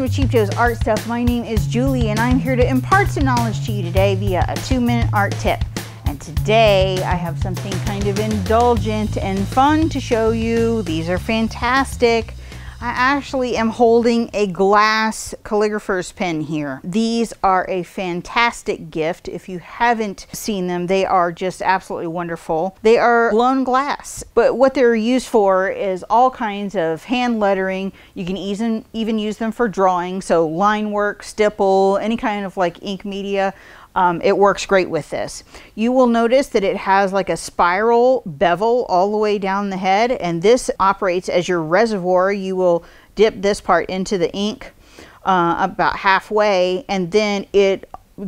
with Cheap Joe's Art Stuff. My name is Julie and I'm here to impart some knowledge to you today via a 2-minute art tip. And today I have something kind of indulgent and fun to show you. These are fantastic. I actually am holding a glass calligrapher's pen here. These are a fantastic gift. If you haven't seen them, they are just absolutely wonderful. They are blown glass, but what they're used for is all kinds of hand lettering. You can even use them for drawing, so line work, stipple, any kind of like ink media. It works great with this. You will notice that it has like a spiral bevel all the way down the head, and this operates as your reservoir. You will dip this part into the ink about halfway, and then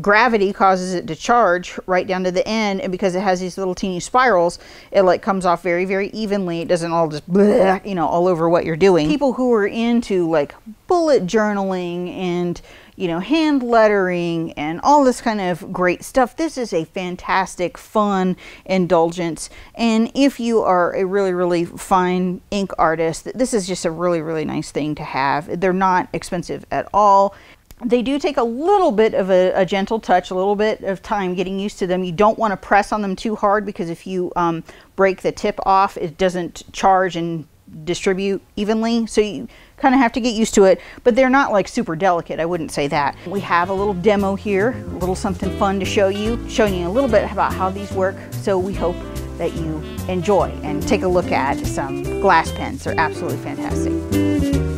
gravity causes it to charge right down to the end, and because it has these little teeny spirals, it like comes off very, very evenly. It doesn't all just bleh, you know, all over what you're doing. People who are into like bullet journaling and, you know, hand lettering and all this kind of great stuff, this is a fantastic, fun indulgence. And if you are a really, really fine ink artist, this is just a really, really nice thing to have. They're not expensive at all. They do take a little bit of a gentle touch, a little bit of time getting used to them. You don't want to press on them too hard, because if you break the tip off, it doesn't charge and distribute evenly. So you kind of have to get used to it, but they're not like super delicate. I wouldn't say that. We have a little demo here, a little something fun to show you, showing you a little bit about how these work. So we hope that you enjoy and take a look at some glass pens. They're absolutely fantastic.